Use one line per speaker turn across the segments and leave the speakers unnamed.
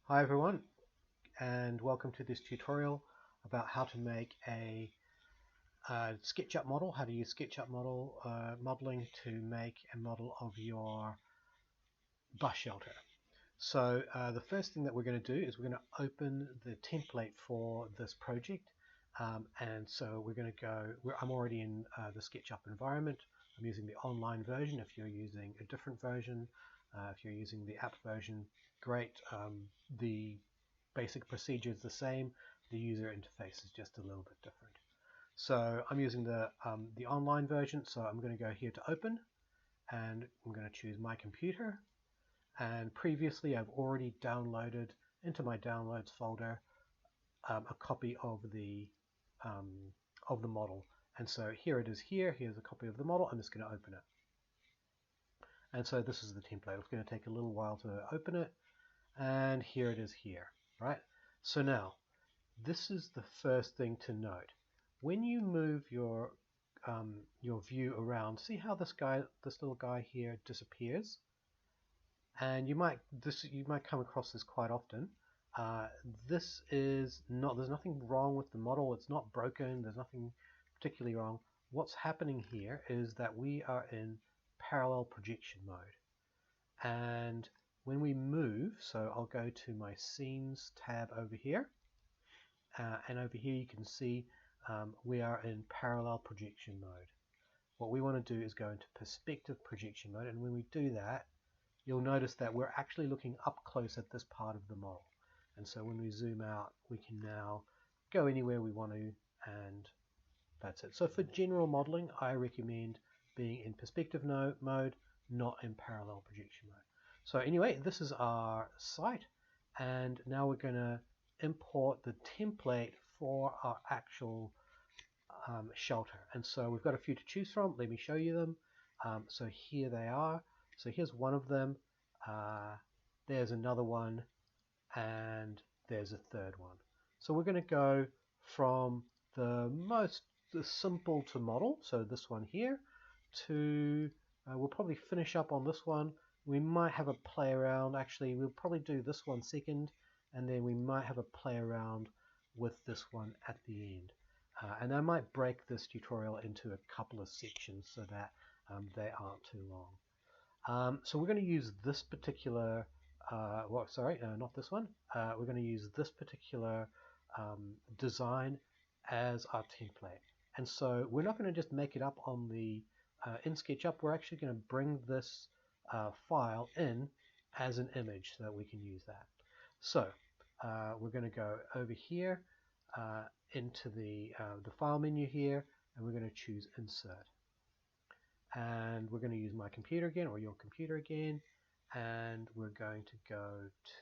Hi everyone, and welcome to this tutorial about how to make a SketchUp model, how to use SketchUp modeling to make a model of your bus shelter. So the first thing that we're going to do is we're going to open the template for this project, and so we're going to go, I'm already in the SketchUp environment. I'm using the online version. If you're using a different version, if you're using the app version, great. The basic procedure is the same. The user interface is just a little bit different. So I'm using the online version. So I'm going to go here to open, and I'm going to choose my computer. And previously, I've already downloaded into my downloads folder a copy of the model. And so here it is. Here's a copy of the model. I'm just going to open it. And so this is the template. It's going to take a little while to open it. And here it is here, right? So now, this is the first thing to note. When you move your view around, see how this little guy here disappears? And you might come across this quite often. This is not, there's nothing wrong with the model. It's not broken. There's nothing particularly wrong. What's happening here is that we are in parallel projection mode. And when we move, so I'll go to my scenes tab over here. And over here you can see we are in parallel projection mode. What we want to do is go into perspective projection mode, and when we do that, you'll notice that we're actually looking up close at this part of the model. And so when we zoom out, we can now go anywhere we want to, and that's it. So for general modeling, I recommend being in perspective mode, not in parallel projection mode. So anyway, this is our site, and now we're going to import the template for our actual shelter. And so we've got a few to choose from. Let me show you them. So here they are. So here's one of them. There's another one, and there's a third one. So we're going to go from the simple to model, so this one here, to we'll probably finish up on this one. We might have a play around. Actually, we'll probably do this one second, and then we might have a play around with this one at the end. And I might break this tutorial into a couple of sections so that they aren't too long. So we're going to use this particular, not this one. We're going to use this particular design as our template. And so we're not going to just make it up on the in SketchUp. We're actually going to bring this file in as an image so that we can use that. So we're going to go over here into the file menu here, and we're going to choose insert. And we're going to use my computer again, or your computer again, and we're going to go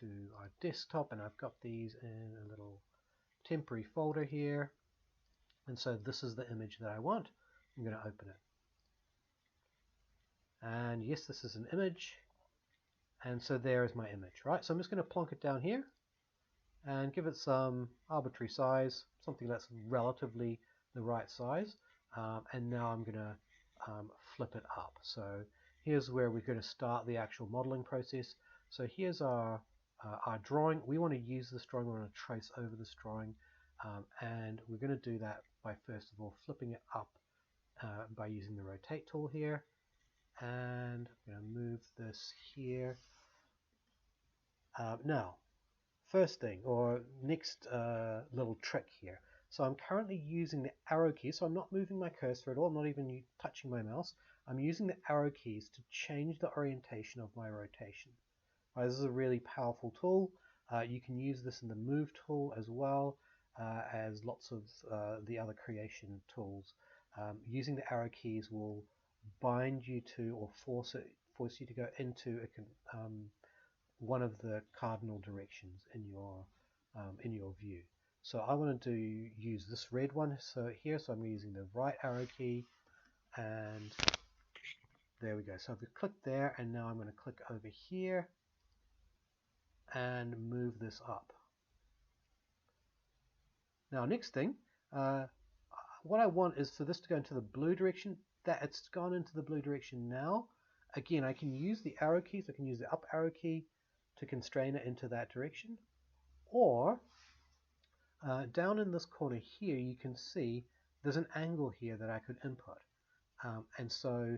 to our desktop, and I've got these in a little temporary folder here. And so this is the image that I want. I'm going to open it. And yes, this is an image. And so there is my image, right? So I'm just going to plonk it down here and give it some arbitrary size, something that's relatively the right size. And now I'm going to flip it up. So here's where we're going to start the actual modeling process. So here's our drawing. We want to use this drawing. We want to trace over this drawing. And we're going to do that by first of all flipping it up by using the rotate tool here. And I'm going to move this here. Now, first thing, or next little trick here. So I'm currently using the arrow keys, so I'm not moving my cursor at all, I'm not even touching my mouse. I'm using the arrow keys to change the orientation of my rotation. Right, this is a really powerful tool. You can use this in the move tool as well as lots of the other creation tools. Using the arrow keys will bind you to, or force you to go into one of the cardinal directions in your view. So I want to use this red one here, so I'm using the right arrow key, and there we go. So I've clicked there, and now I'm going to click over here and move this up. Now next thing, what I want is for this to go into the blue direction. That it's gone into the blue direction now. Again, I can use the arrow keys. I can use the up arrow key to constrain it into that direction, or down in this corner here you can see there's an angle here that I could input, and so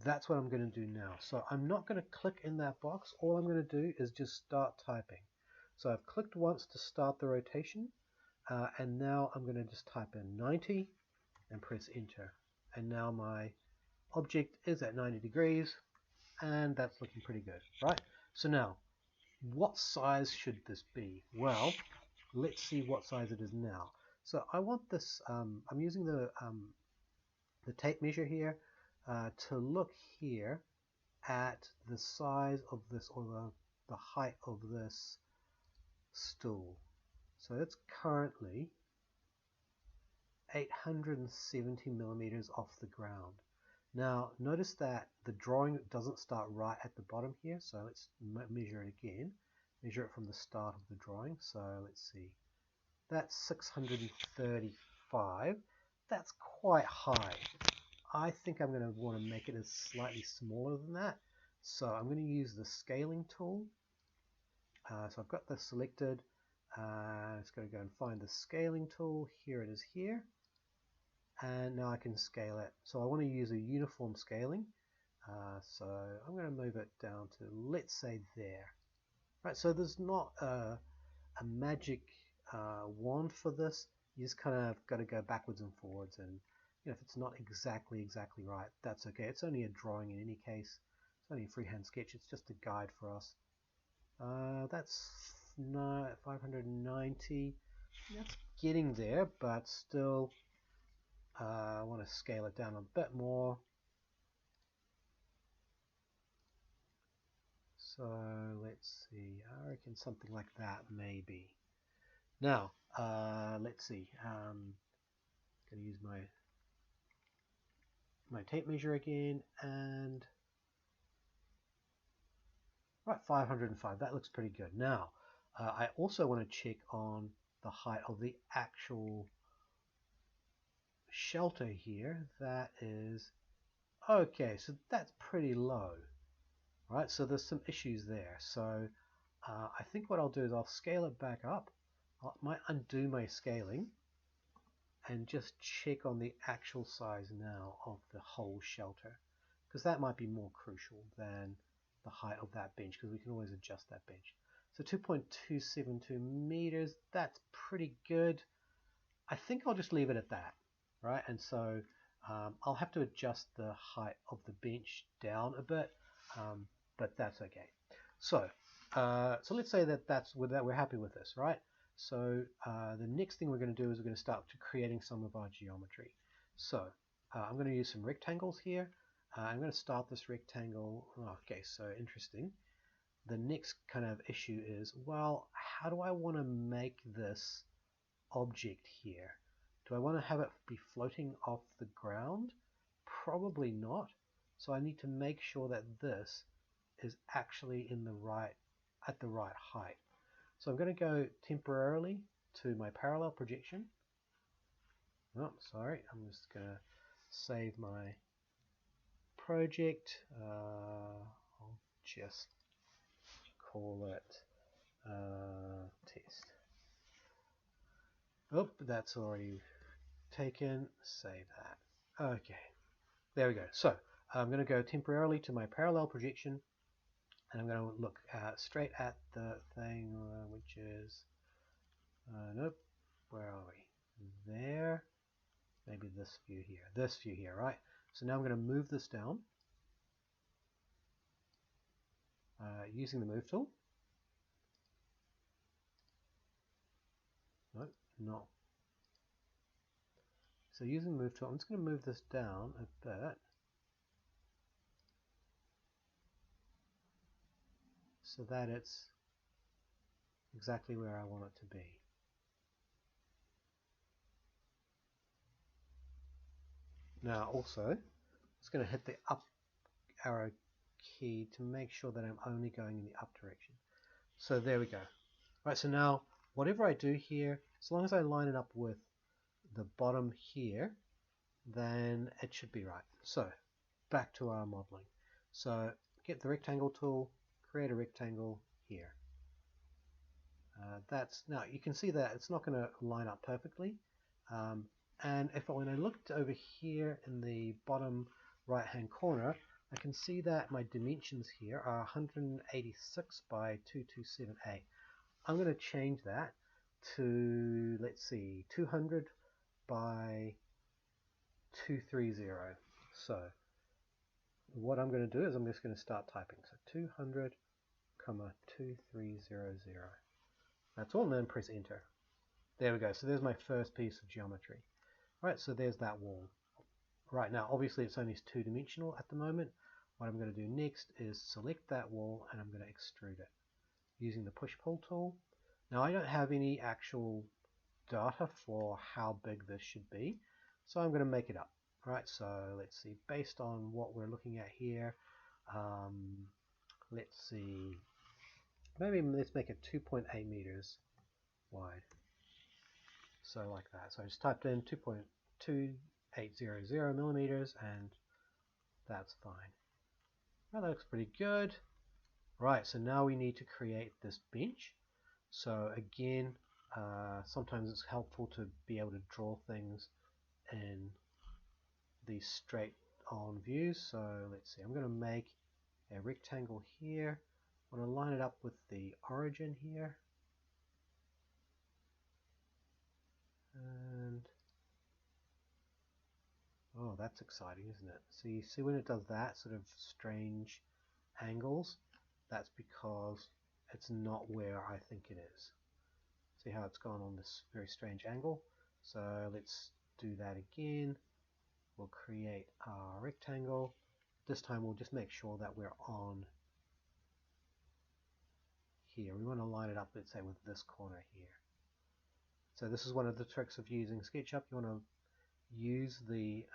that's what I'm going to do now. So I'm not going to click in that box. All I'm going to do is just start typing. So I've clicked once to start the rotation, and now I'm going to just type in 90 and press enter, and now my object is at 90 degrees, and that's looking pretty good, right? So now, what size should this be? Well, let's see what size it is now. So I want this, I'm using the tape measure here to look here at the size of this, or the height of this stool. So it's currently 870 millimeters off the ground. Now notice that the drawing doesn't start right at the bottom here, so let's measure it again. Measure it from the start of the drawing. So let's see, that's 635. That's quite high. I think I'm going to want to make it as slightly smaller than that. So I'm going to use the scaling tool. So I've got this selected. It's going to go and find the scaling tool. Here it is here. And now I can scale it. So I want to use a uniform scaling. So I'm going to move it down to, let's say, there. Right. So there's not a magic wand for this. You just kind of got to go backwards and forwards, and if it's not exactly right, that's okay. It's only a drawing in any case. It's only a freehand sketch. It's just a guide for us. That's 590. That's getting there, but still I want to scale it down a bit more. So let's see, I reckon something like that maybe. Now let's see, I'm going to use my tape measure again, and right, 505, that looks pretty good. Now I also want to check on the height of the actual shelter here. That is okay, so that's pretty low, right? So there's some issues there. So I think what I'll do is I'll scale it back up. I might undo my scaling and just check on the actual size now of the whole shelter, because that might be more crucial than the height of that bench, because we can always adjust that bench. So 2.272 meters, that's pretty good. I think I'll just leave it at that, right? And so I'll have to adjust the height of the bench down a bit, but that's okay. So so let's say that we're happy with this, right? So the next thing we're going to do is we're going to start creating some of our geometry. So I'm going to use some rectangles here. I'm going to start this rectangle. Okay, so interesting. The next kind of issue is, well, how do I want to make this object here? Do I want to have it be floating off the ground? Probably not. So I need to make sure that this is actually at the right height. So I'm going to go temporarily to my parallel projection. Oh, sorry, I'm just going to save my project. I'll just call it test. Oh, that's already taken. Save that. Okay, there we go. So I'm going to go temporarily to my parallel projection, and I'm going to look straight at the thing, which is nope. Where are we? There. Maybe this view here. This view here, right? So now I'm going to move this down using the move tool. Nope, not. So using the move tool, I'm just going to move this down a bit so that it's exactly where I want it to be. Now also, I'm just going to hit the up arrow key to make sure that I'm only going in the up direction. So there we go. Right, so now whatever I do here, as long as I line it up with the bottom here, then it should be right. So back to our modeling. So get the rectangle tool, create a rectangle here. Now you can see that it's not going to line up perfectly, and when I looked over here in the bottom right hand corner, I can see that my dimensions here are 186 by 2278. I'm going to change that to, let's see, 200 by 230. So what I'm going to do is I'm just going to start typing. So 200, 2300. That's all, and then press enter. There we go. So there's my first piece of geometry. Right, so there's that wall. Right, now obviously it's only two-dimensional at the moment. What I'm going to do next is select that wall and I'm going to extrude it using the push-pull tool. Now I don't have any actual data for how big this should be, so I'm going to make it up. Right, so let's see, based on what we're looking at here, let's see, maybe let's make it 2.8 meters wide. So like that. So I just typed in 2.2800 millimeters and that's fine. Well, that looks pretty good. Right, so now we need to create this bench. So again, sometimes it's helpful to be able to draw things in these straight on views. So let's see, I'm going to make a rectangle here. I want to line it up with the origin here. And oh, that's exciting, isn't it? So you see when it does that sort of strange angles, that's because it's not where I think it is. See how it's gone on this very strange angle? So let's do that again. We'll create our rectangle. This time we'll just make sure that we're on here. We want to line it up, let's say, with this corner here. So this is one of the tricks of using SketchUp. You want to use the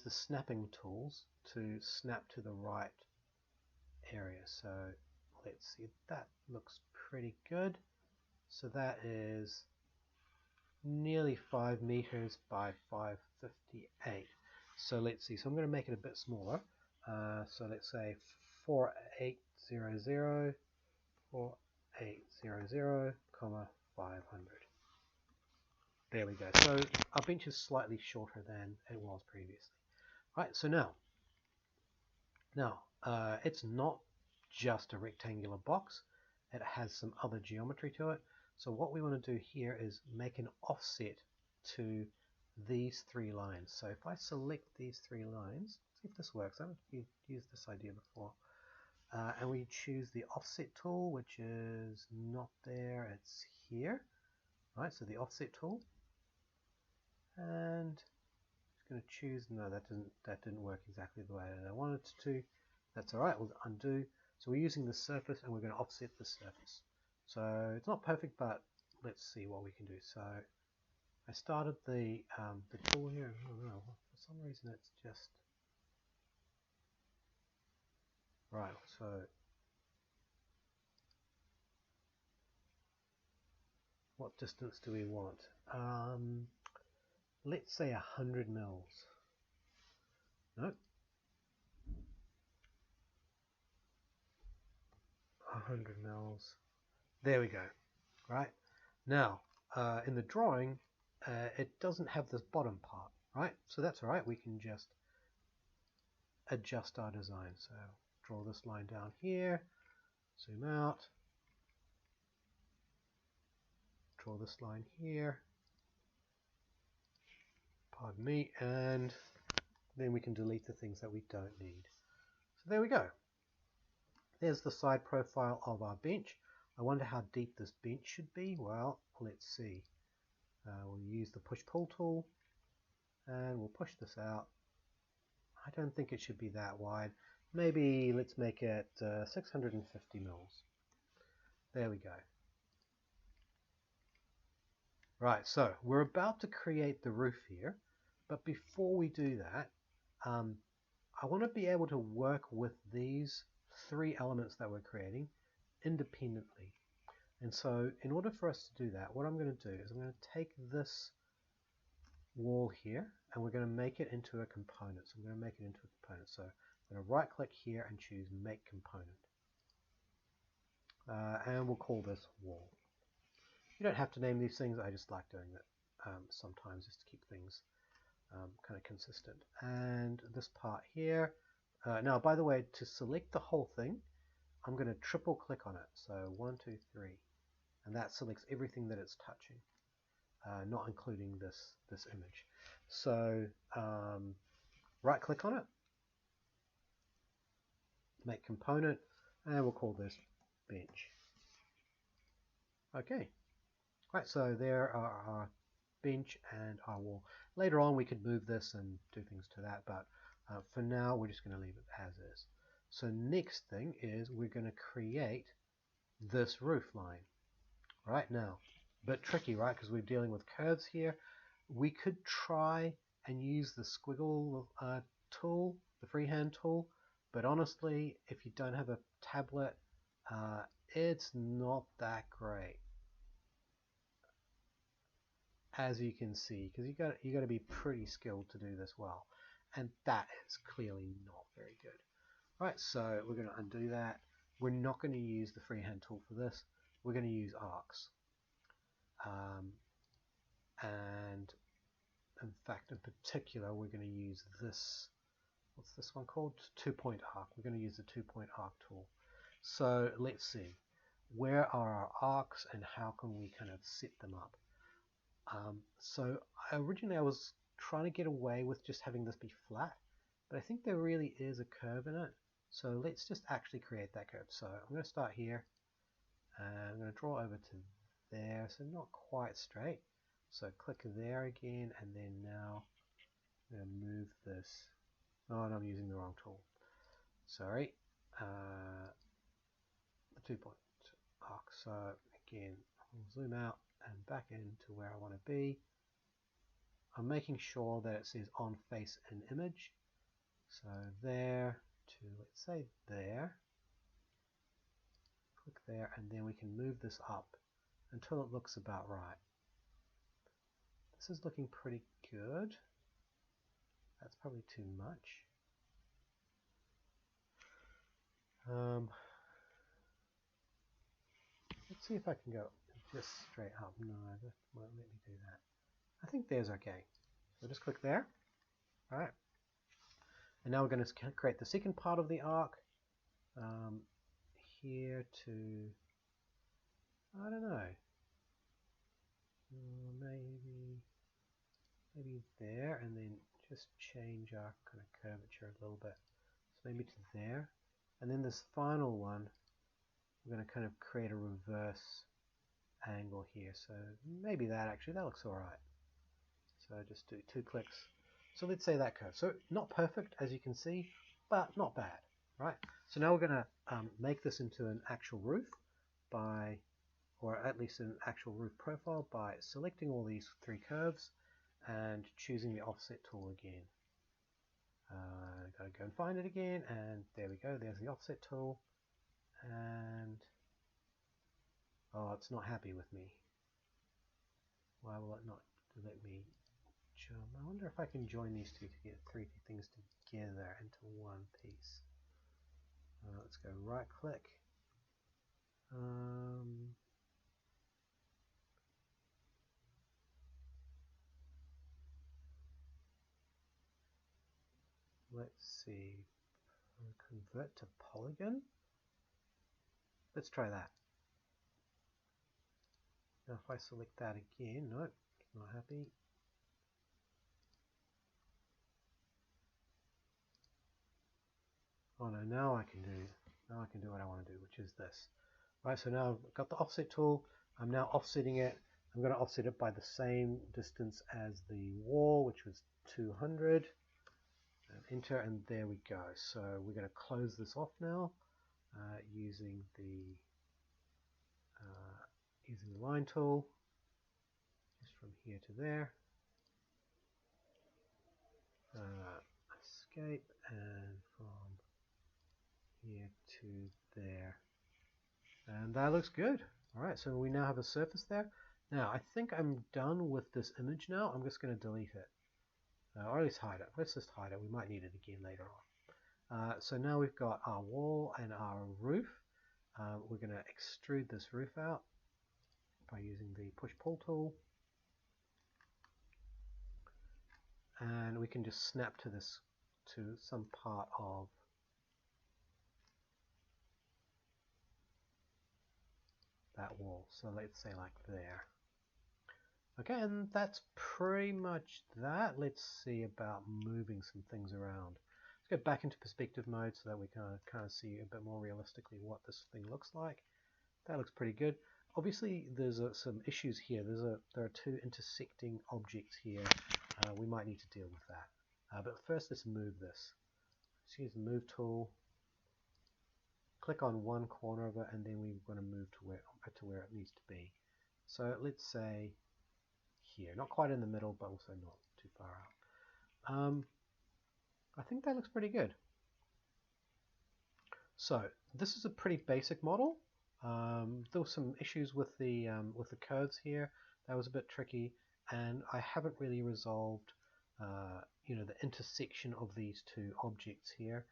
snapping tools to snap to the right area. So let's see, that looks pretty good. So that is nearly 5 meters by 558. So let's see, so I'm going to make it a bit smaller. So let's say 4800, 4800, 500. There we go. So our bench is slightly shorter than it was previously. Right, so now it's not just a rectangular box. It has some other geometry to it. So what we want to do here is make an offset to these three lines. So if I select these three lines, see if this works. I haven't used this idea before. And we choose the offset tool, which is not there, it's here. Right, so the offset tool. And it's going to choose, no, that didn't work exactly the way that I wanted it to. That's alright, we'll undo. So we're using the surface and we're going to offset the surface. So it's not perfect, but let's see what we can do. So I started the tool here. Oh no, for some reason it's just right. So what distance do we want? Let's say 100 mils. No. 100 mils. There we go. Right. Now, in the drawing, it doesn't have this bottom part, right? So that's all right. We can just adjust our design. So draw this line down here, zoom out, draw this line here, pardon me, and then we can delete the things that we don't need. So there we go. There's the side profile of our bench. I wonder how deep this bench should be. Well, let's see. We'll use the push-pull tool and we'll push this out. I don't think it should be that wide. Maybe let's make it 650 mils. There we go. Right, so we're about to create the roof here, but before we do that, I want to be able to work with these three elements that we're creating independently. And so in order for us to do that, what I'm going to do is I'm going to take this wall here and we're going to make it into a component. So I'm going to make it into a component. So I'm going to right click here and choose Make Component. And we'll call this Wall. You don't have to name these things, I just like doing that sometimes just to keep things kind of consistent. And this part here, now by the way, to select the whole thing, I'm going to triple click on it. So 1, 2, 3, and that selects everything that it's touching, not including this image. So right click on it, Make Component, and we'll call this Bench. Okay, right, so there are our bench and our wall. Later on we could move this and do things to that, but for now we're just going to leave it as is. So next thing is we're going to create this roof line. Right now, a bit tricky, right, because we're dealing with curves here. We could try and use the squiggle tool, the freehand tool, but honestly, if you don't have a tablet, it's not that great, as you can see, because you got to be pretty skilled to do this well, and that is clearly not very good. Right, so we're going to undo that. We're not going to use the freehand tool for this. We're going to use arcs, and in fact, in particular, we're going to use this. What's this one called? 2-point arc. We're going to use the 2-point arc tool. So let's see, where are our arcs and how can we kind of set them up? So originally I was trying to get away with just having this be flat, but I think there really is a curve in it. So let's just actually create that curve. So I'm going to start here, and I'm going to draw over to there, so not quite straight. So click there again, and then now I'm going to move this. Oh, no, I'm using the wrong tool. Sorry. The 2-point arc. So again, I'll zoom out and back into where I want to be. I'm making sure that it says on face and image. So there to, let's say there. Click there, and then we can move this up until it looks about right. This is looking pretty good. That's probably too much. Let's see if I can go just straight up. No, that won't let me do that. I think there's okay. So just click there. All right. And now we're going to create the second part of the arc. Here to, I don't know, maybe there, and then just change our kind of curvature a little bit. So maybe to there. And then this final one, we're going to kind of create a reverse angle here. So maybe that looks all right. So just do 2 clicks. So let's say that curve. So not perfect, as you can see, but not bad, right? So now we're going to make this into an actual roof by, or at least an actual roof profile by selecting all these 3 curves and choosing the offset tool again. Gotta go and find it again, and there we go. There's the offset tool, and oh, it's not happy with me. Why will it not let me jump? I wonder if I can join these two to get 3 things together into one piece. Let's go right click. Let's see, convert to polygon. Let's try that. Now if I select that again, nope, not happy. Oh no, now I can do what I want to do, which is this. Right, so now I've got the offset tool. I'm now offsetting it. I'm going to offset it by the same distance as the wall, which was 200. And enter, and there we go. So we're going to close this off now using the line tool, just from here to there. Escape, and from here to there. And that looks good. Alright, so we now have a surface there. Now, I think I'm done with this image now. I'm just going to delete it. Or at least hide it. Let's just hide it. We might need it again later So now we've got our wall and our roof. We're going to extrude this roof out by using the push-pull tool. And we can just snap to this, to some part of that wall. So let's say like there. Okay, and that's pretty much that. Let's see about moving some things around. Let's go back into perspective mode so that we can kind of see a bit more realistically what this thing looks like. That looks pretty good. Obviously, there's some issues here. There are two intersecting objects here. We might need to deal with that. But first, let's move this. Let's use the move tool. Click on one corner of it, and then we're going to move to where it needs to be. So let's say here, not quite in the middle, but also not too far out. I think that looks pretty good. So this is a pretty basic model. There were some issues with the curves here. That was a bit tricky, and I haven't really resolved the intersection of these two objects here.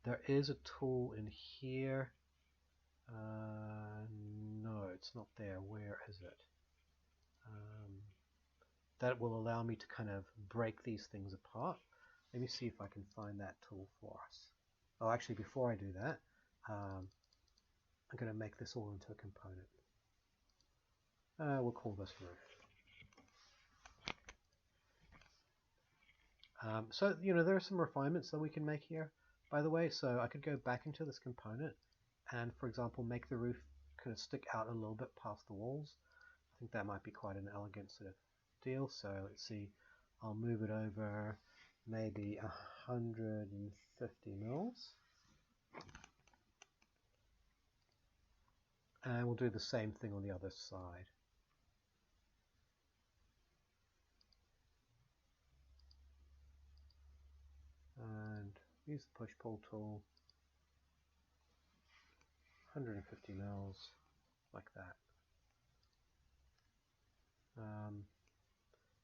There is a tool in here. No, it's not there. Where is it? That will allow me to kind of break these things apart. Let me see if I can find that tool for us. Oh, actually, before I do that, I'm going to make this all into a component. We'll call this roof. So, there are some refinements that we can make here, by the way. So I could go back into this component and, for example, make the roof kind of stick out a little bit past the walls. I think that might be quite an elegant sort of deal. So let's see, I'll move it over maybe 150 mils. And we'll do the same thing on the other side. And use the push-pull tool, 150 mils, like that.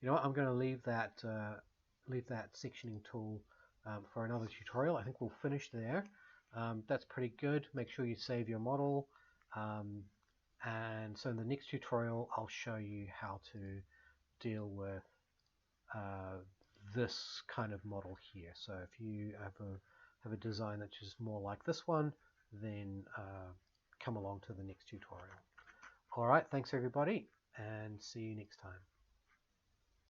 You know what? I'm going to leave that sectioning tool for another tutorial. I think we'll finish there. That's pretty good. Make sure you save your model. And so in the next tutorial, I'll show you how to deal with this kind of model here. So if you have a design that's just more like this one, then come along to the next tutorial. All right, thanks everybody, and see you next time.